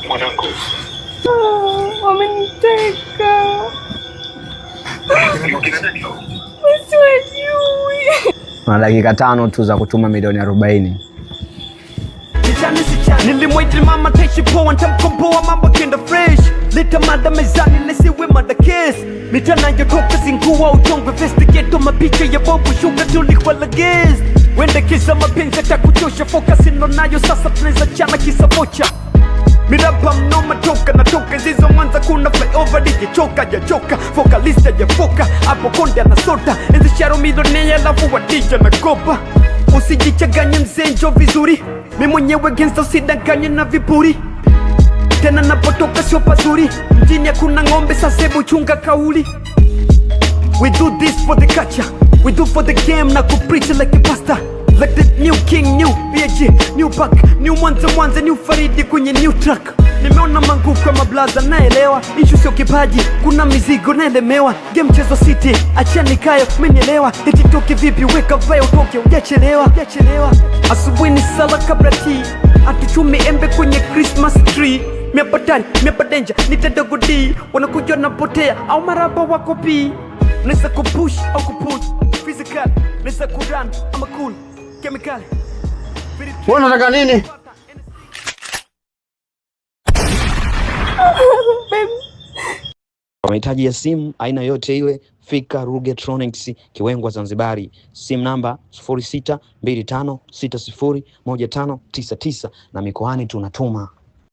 Mwanangu. Wameniteka. Msiwajui. Na dakika 5 tu za kutuma milioni 40. Nilimwiti mama teshi poa nitamkomboa mambo kenda fresh. Leta mada mezani nisiwe mada case. Mitana yotoka zingua utongwe investigate mapicha ya bobu shuka tulikuwa legez. Wende kisa mapenzi atakuchosha focus ino nayo sasa tunaweza chana kisa vocha. Mirapa mnoma toka na toka zizo mwanza kuna flyover dikichoka ya choka Focalista ya foka, hapo konde anasota Enzi sharo milionea lafu watija na kopa Usijichaganye mzenjo vizuri Mi mwenyewe genza usidanganye na vipuri Tena napotoka sio pazuri Mjini hakuna ngombe sasebu chunga kauli We do this for the culture We do for the game na kupreach like a pastor Like the new king, new PG, new back, new mwanza, new Faridi kwenye new track. Nimeona mangu kwa mablaza naelewa, ishu sio kipaji, kuna mizigo naelemewa. Game chezo city, achia nikayo, menielewa. Eti toke vipi, weka vaya utoke, ujachelewa. Asubuhi ni sala kabla tea, atuchume embe kwenye Christmas tree. Miapa tani, miapa danger, nitadogo D. Wanakuja napotea, au maraba wako pii. Nisa kupush au kupull, physical, nisa kurun, ama cool. Chemical. Wewe unataka nini? Kwa mahitaji ya simu aina yote ile, fika Rugetronics Kiwengwa Zanzibari. Simu namba 0625601599 na mikoani tunatuma.